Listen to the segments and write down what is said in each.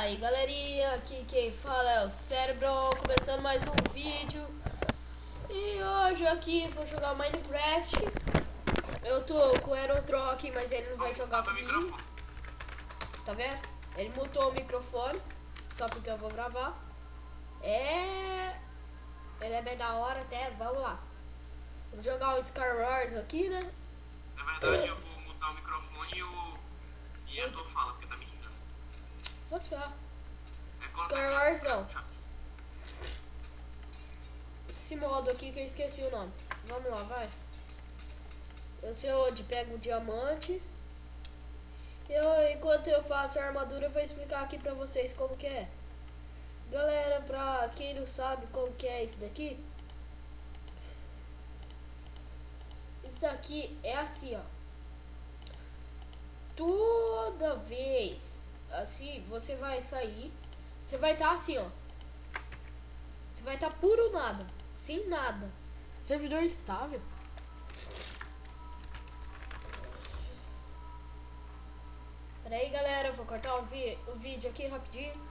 aí galerinha, aqui quem fala é o Cérebro, começando mais um vídeo. E hoje aqui vou jogar Minecraft. Eu tô com o Aerotrock, mas ele não vai jogar comigo. Tá vendo? Ele mutou o microfone, só porque eu vou gravar. Ele é bem da hora até, vamos lá. Vou jogar o Star Wars aqui, né? Na verdade eu vou mutar o microfone e a tua fala, porque tá me irritando. Posso falar? Star Wars não. Esse modo aqui que eu esqueci o nome. Vamos lá, vai. Eu sei onde pega o diamante. Enquanto eu faço a armadura, eu vou explicar aqui pra vocês como que é. Galera, pra quem não sabe como que é isso daqui. Isso daqui é assim, ó. Toda vez assim, você vai sair. Você vai estar assim, ó. Você vai estar puro nada. Sem nada. Servidor estável. Pera aí, galera. Vou cortar o vídeo aqui rapidinho.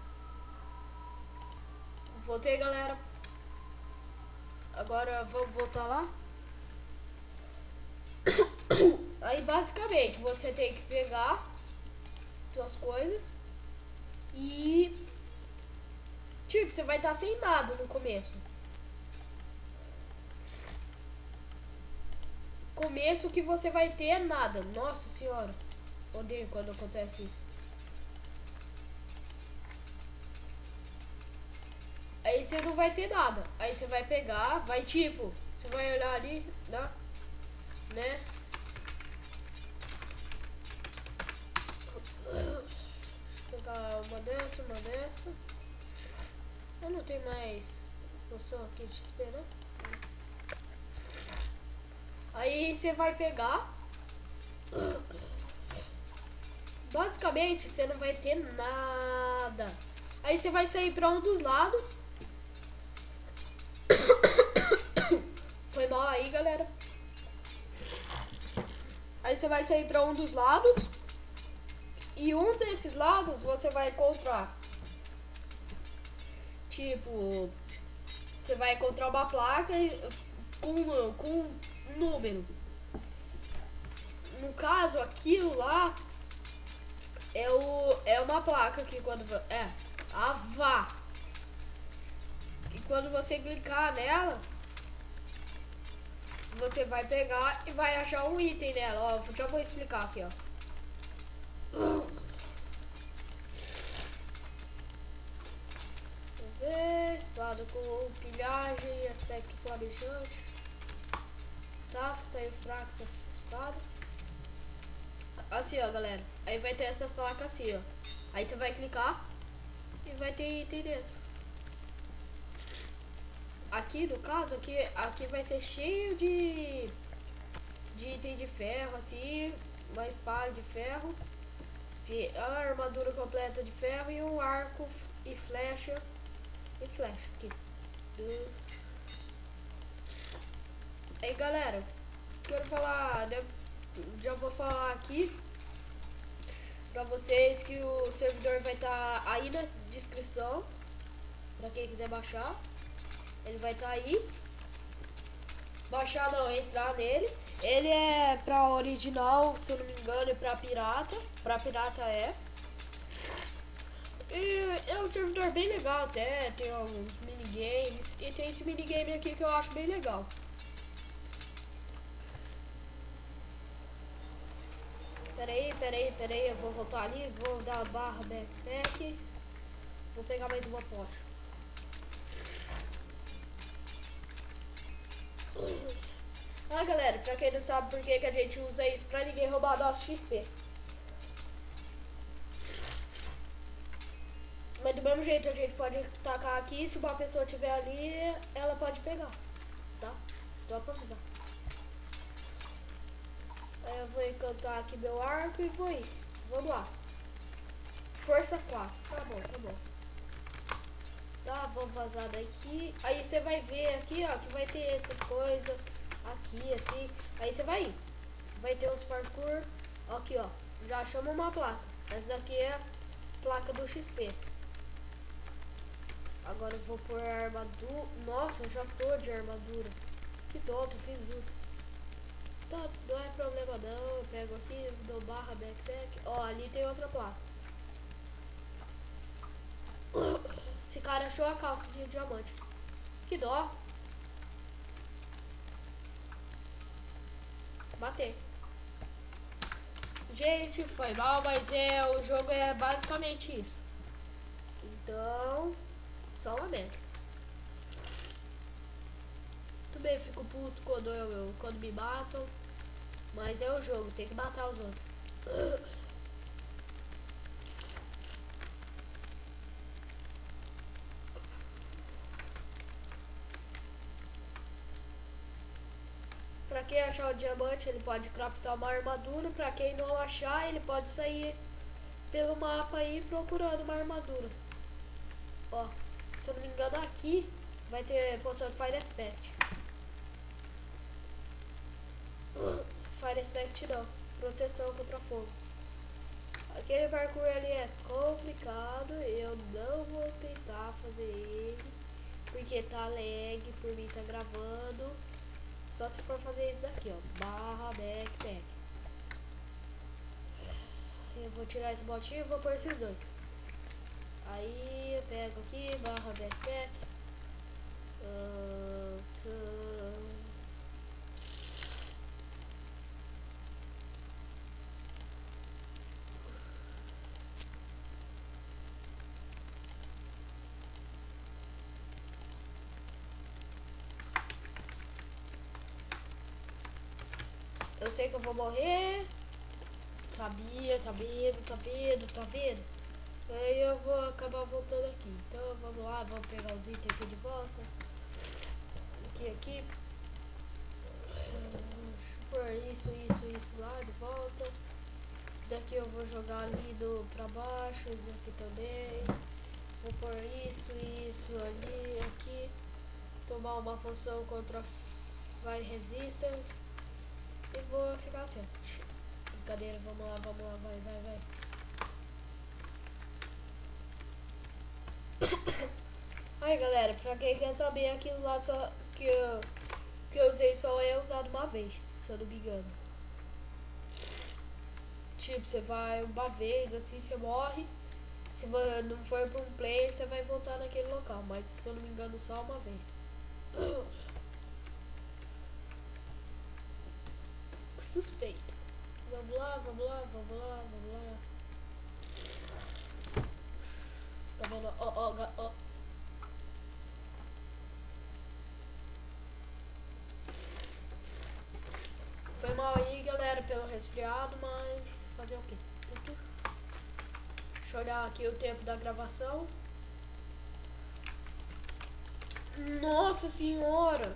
Voltei, galera. Agora vamos voltar lá. Aí basicamente você tem que pegar suas coisas e tipo, você vai estar sem nada no começo. Começo que você vai ter nada. Nossa senhora, odeio quando acontece isso. Aí você não vai ter nada. Aí você vai pegar, vai tipo, você vai olhar ali, né? Vou pegar uma dessa. Eu não tenho mais poção aqui de XP, né? Aí você vai pegar. Basicamente você não vai ter nada. Aí você vai sair para um dos lados. Foi mal aí, galera. Aí você vai sair para um dos lados. E um desses lados você vai encontrar. Tipo, você vai encontrar uma placa com um número. No caso, aquilo lá é uma placa que quando a VA. E quando você clicar nela, você vai pegar e vai achar um item nela. Ó, já vou explicar aqui, ó. Espada com pilhagem e aspecto flamejante. Tá, saiu fraca essa espada. Assim, ó, galera. Aí vai ter essas placas assim, ó. Aí você vai clicar e vai ter item dentro. Aqui, no caso, aqui vai ser cheio de item de ferro, assim. Uma espada de ferro. A armadura completa de ferro e um arco e flecha. Aqui. Aí, galera, quero falar, já vou falar aqui pra vocês que o servidor vai estar aí na descrição pra quem quiser baixar. Ele vai estar aí. Baixar não, entrar nele. Ele é pra original, se eu não me engano, e pra pirata. Pra pirata é. E é um servidor bem legal até, tem alguns minigames. E tem esse minigame aqui que eu acho bem legal. Pera aí, eu vou voltar ali, vou dar a barra backpack. Vou pegar mais uma poxa. Ah, galera, pra quem não sabe por que a gente usa isso, pra ninguém roubar nosso XP. Mas do mesmo jeito a gente pode tacar aqui, se uma pessoa tiver ali, ela pode pegar, tá? Só pra avisar. Aí eu vou encantar aqui meu arco e vou ir. Vamos lá. Força 4. Tá bom. Tá, vou vazar daqui. Aí você vai ver aqui, ó, que vai ter essas coisas aqui, assim. Aí você vai ir. Vai ter uns parkour. Aqui, ó. Já chama uma placa. Essa daqui é a placa do XP. Agora eu vou pôr a armadura. Nossa, eu já tô de armadura. Que tonto, eu fiz duas. Tá, não é problema não. Eu pego aqui, dou barra, backpack. Ó, ali tem outra placa. Esse cara achou a calça de diamante. Que dó. Matei. Gente, foi mal, mas o jogo é basicamente isso. Então, só lamento. Também fico puto quando me matam. Mas é o jogo, tem que matar os outros. Pra quem achar o diamante, ele pode craftar uma armadura. Pra quem não achar, ele pode sair pelo mapa aí procurando uma armadura. Ó, se eu não me engano aqui vai ter poção de Fire Aspect. Fire Aspect não, proteção contra fogo. Aquele parkour ali é complicado, eu não vou tentar fazer ele, porque tá lag, por mim tá gravando. Só se for fazer isso daqui, ó, barra backpack. Eu vou tirar esse botinho e vou pôr esses dois. Aí eu pego aqui, barra backpack. Eu sei que eu vou morrer. Sabia, tá vendo? Aí eu vou acabar voltando aqui. Então vamos lá, vamos pegar os itens aqui de volta. Aqui. Por isso lá de volta. Esse daqui eu vou jogar ali pra baixo. Esse daqui também. Vou pôr isso ali, aqui. Tomar uma poção contra Fire Resistance. E vou ficar assim. Brincadeira, vamos lá, vai. Aí galera, pra quem quer saber, aquilo lá só que eu usei só é usado uma vez, se eu não me engano. Tipo, você vai uma vez, assim você morre. Se não for pra um player, você vai voltar naquele local. Mas se eu não me engano, só uma vez. Suspeito. Vamos lá. Tá vendo? Ó. Foi mal aí, galera, pelo resfriado, mas fazer o quê? Deixa eu olhar aqui o tempo da gravação. Nossa senhora!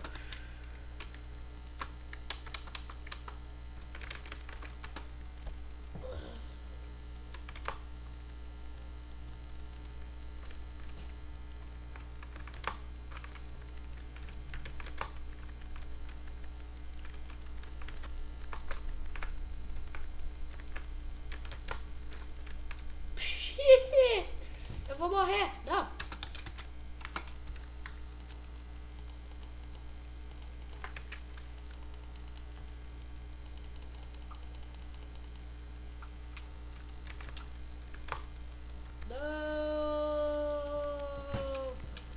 Eu vou morrer, não.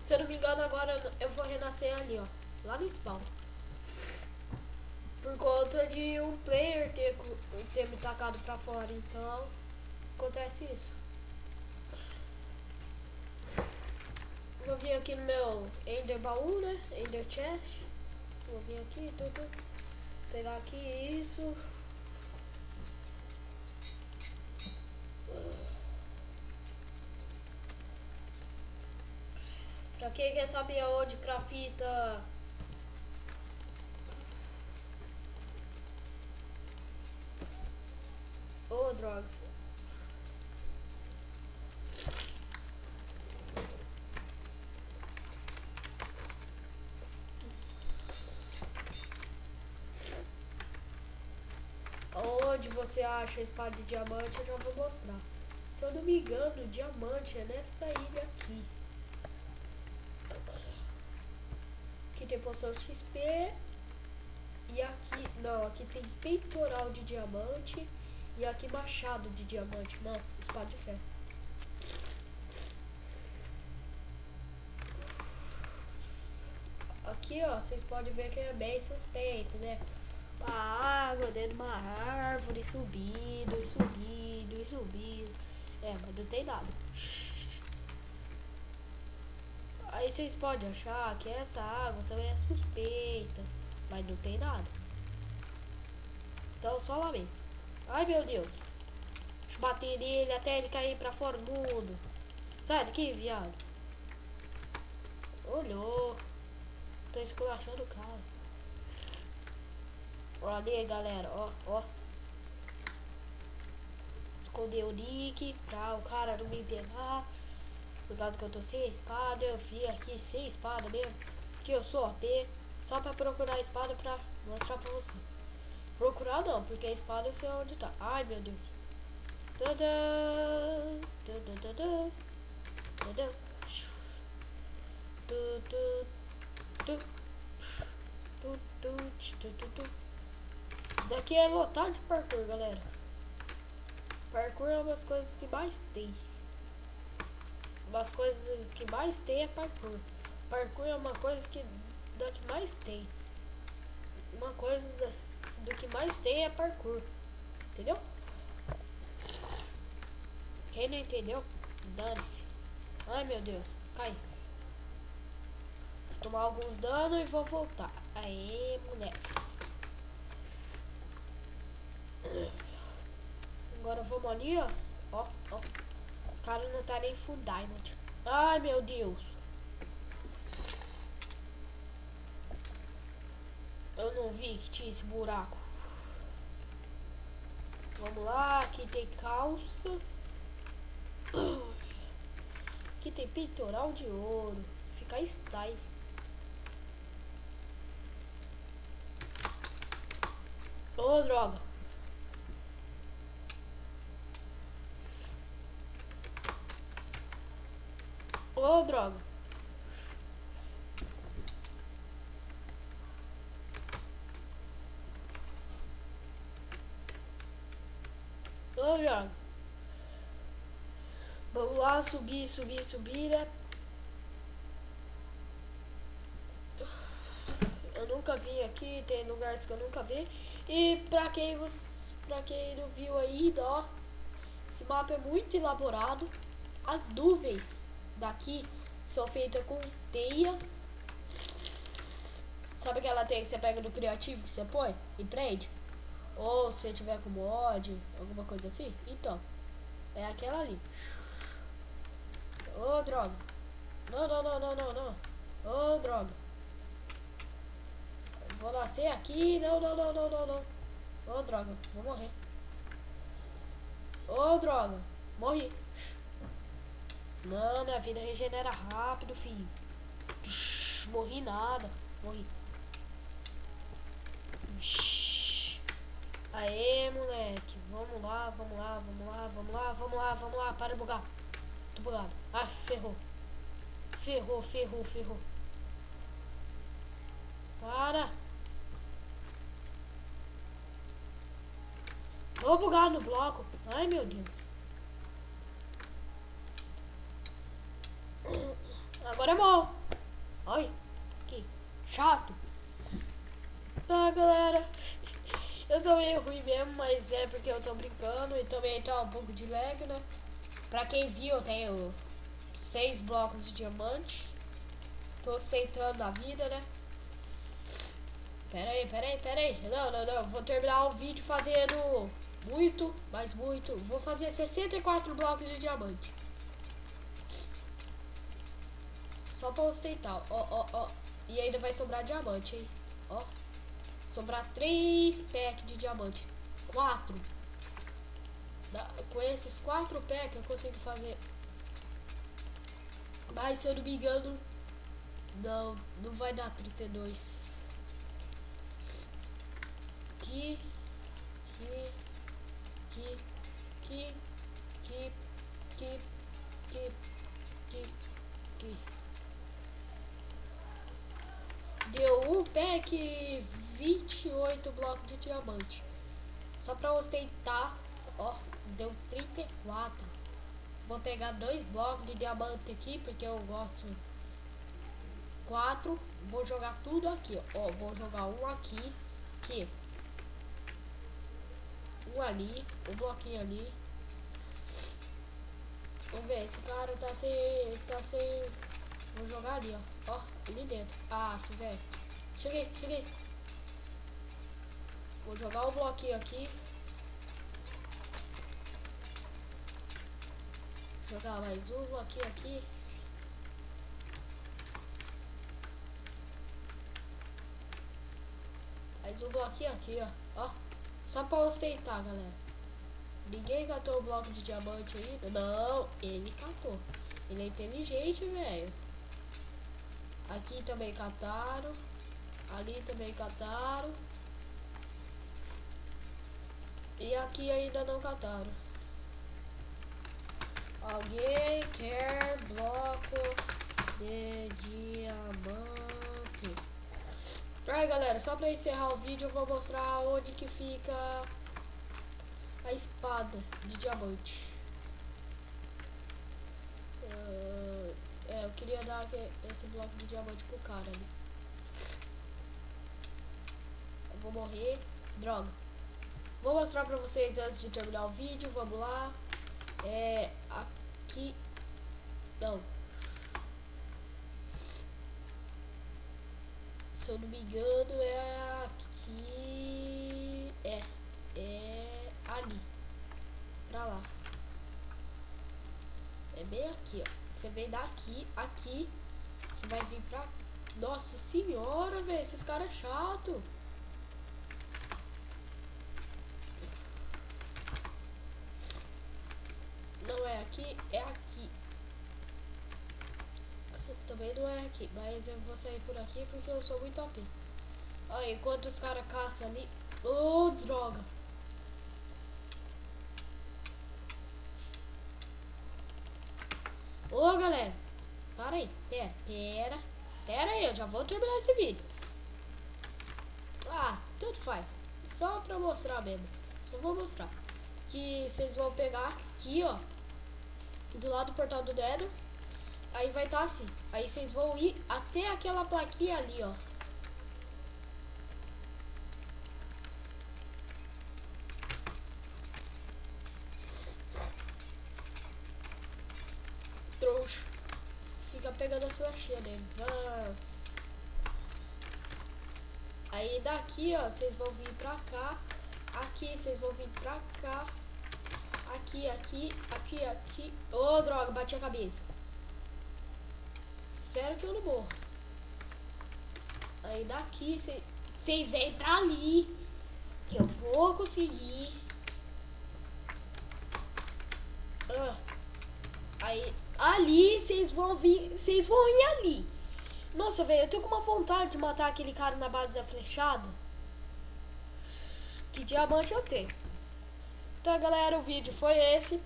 Se eu não me engano, agora eu vou renascer ali, ó. Lá no spawn. Por conta de um player ter me tacado pra fora. Então, acontece isso. Vou vir aqui no meu Ender baú, né? Ender chest. Vou vir aqui, pegar aqui isso. Pra quem quer saber aonde crafta drogas. Onde você acha a espada de diamante, eu já vou mostrar. Se eu não me engano, o diamante é nessa ilha aqui. aqui tem poção XP. E aqui, não, aqui tem peitoral de diamante. E aqui machado de diamante, mano, espada de ferro. Aqui, ó, vocês podem ver que é bem suspeito, né? A água dentro de uma árvore, subindo, e subindo, e subindo. É, mas não tem nada. Aí vocês podem achar que essa água também é suspeita, mas não tem nada. Então, só lamento. Ai, meu Deus. Deixa eu bater nele até ele cair pra fora do mundo. Sai daqui, viado. Olhou. Tô esculachando o cara. Olha aí, galera. Ó, ó. Esconder o nick pra o cara não me pegar. Por causa que eu tô sem espada. Eu vi aqui sem espada mesmo. Que eu sou OP. Só pra procurar a espada pra mostrar pra você. Procurar não, porque a espada eu sei onde tá. Ai, meu Deus. Daqui é lotado de parkour, galera. Parkour é uma das coisas que mais tem. Uma das coisas que mais tem é parkour. Parkour é uma coisa que da que mais tem. Uma coisa do que mais tem é parkour. Entendeu? Quem não entendeu, dane-se. Ai, meu Deus, cai. Vou tomar alguns danos e vou voltar. Aê, moleque. Agora vamos ali, ó. Ó, ó. O cara não tá nem full diamond. Ai, meu Deus. Eu não vi que tinha esse buraco. Vamos lá, aqui tem calça. Aqui tem peitoral de ouro. Fica style. Ô, droga. Ô, droga. Ô, droga. Vamos lá, subir, subir, subir, né? Eu nunca vim aqui, tem lugares que eu nunca vi. E pra quem não viu ainda, ó, esse mapa é muito elaborado. As nuvens daqui são feitas com teia. Sabe aquela teia que você pega no criativo que você põe e prende? Ou se tiver com mod, alguma coisa assim? Então, é aquela ali. Ô, droga. Não, não, não, não, não, não. Ô, droga. Vou nascer aqui. Não, não, não, não, não, não. Ô, droga. Vou morrer. Ô, droga. Morri. Não, minha vida regenera rápido, filho. Morri nada. Morri. Aê, moleque. Vamos lá, vamos lá, vamos lá, vamos lá, vamos lá, vamos lá. Para de bugar. Tô bugado. Ah, ferrou. Ferrou, ferrou, ferrou. Para. Tô bugado no bloco. Ai, meu Deus. Agora é mal. Ai, que chato. Tá, galera. Eu sou meio ruim mesmo, mas é porque eu tô brincando e também tá um pouco de lag, né? Pra quem viu, eu tenho 6 blocos de diamante. Tô ostentando a vida, né? Pera aí. Não, não, não. Vou terminar o vídeo fazendo muito, mas muito. Vou fazer 64 blocos de diamante. Só pra ostentar. Ó, ó, ó. E ainda vai sobrar diamante, hein? Ó. Sobrar 3 packs de diamante. 4. Com esses 4 packs eu consigo fazer. Mas se eu não me engano, não vai dar 32. Aqui. Deu. pack 28 blocos de diamante. Só pra ostentar, ó, deu 34. Vou pegar 2 blocos de diamante aqui, porque eu gosto. 4. Vou jogar tudo aqui, ó. Vou jogar um aqui. Aqui. Um ali. Um bloquinho ali. Vamos ver, esse cara tá sem... Vou jogar ali, ó. Ó, ali dentro. Ah, velho. Cheguei. Vou jogar um bloquinho aqui. Jogar mais um bloquinho aqui. Mais um bloquinho aqui, ó. Só pra ostentar, galera. Ninguém catou o bloco de diamante ainda? Não, ele catou. Ele é inteligente, velho. Aqui também cataram. Ali também cataram. E aqui ainda não cataram. Alguém quer bloco de diamante? Aí, galera, só pra encerrar o vídeo eu vou mostrar onde que fica a espada de diamante. Eu queria dar esse bloco de diamante pro cara ali. Eu vou morrer. Droga. Vou mostrar pra vocês antes de terminar o vídeo. Vamos lá. Aqui. Não. Se eu não me engano é aqui. É ali. Pra lá. É bem aqui, ó. Você vem daqui, aqui. Você vai vir pra... Nossa senhora, velho. Esses caras é chato. Não é aqui, é aqui. Também não é aqui, mas eu vou sair por aqui porque eu sou muito OP. Olha, enquanto os caras caçam ali... Ô, droga. Ô, galera. Para aí. Pera aí, eu já vou terminar esse vídeo. Ah, tudo faz. Só pra mostrar mesmo. Só vou mostrar. Que vocês vão pegar aqui, ó. Do lado do portal do Nether. Aí vai estar assim. Aí vocês vão ir até aquela plaquinha ali, ó. Trouxa. Fica pegando as flechinhas dele. Aí daqui, ó, vocês vão vir pra cá. Aqui, vocês vão vir pra cá. Aqui. Ô, droga, bati a cabeça. Espero que eu não morra. Aí daqui, vocês vêm pra ali. Que eu vou conseguir. Aí, ali, vocês vão vir. Vocês vão ir ali. Nossa, velho, eu tô com uma vontade de matar aquele cara na base da flechada. Que diamante eu tenho. Então, galera, o vídeo foi esse.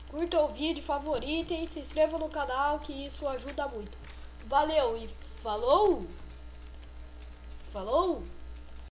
Curta o vídeo, favoritem, se inscreva no canal, que isso ajuda muito. Valeu e falou! Falou!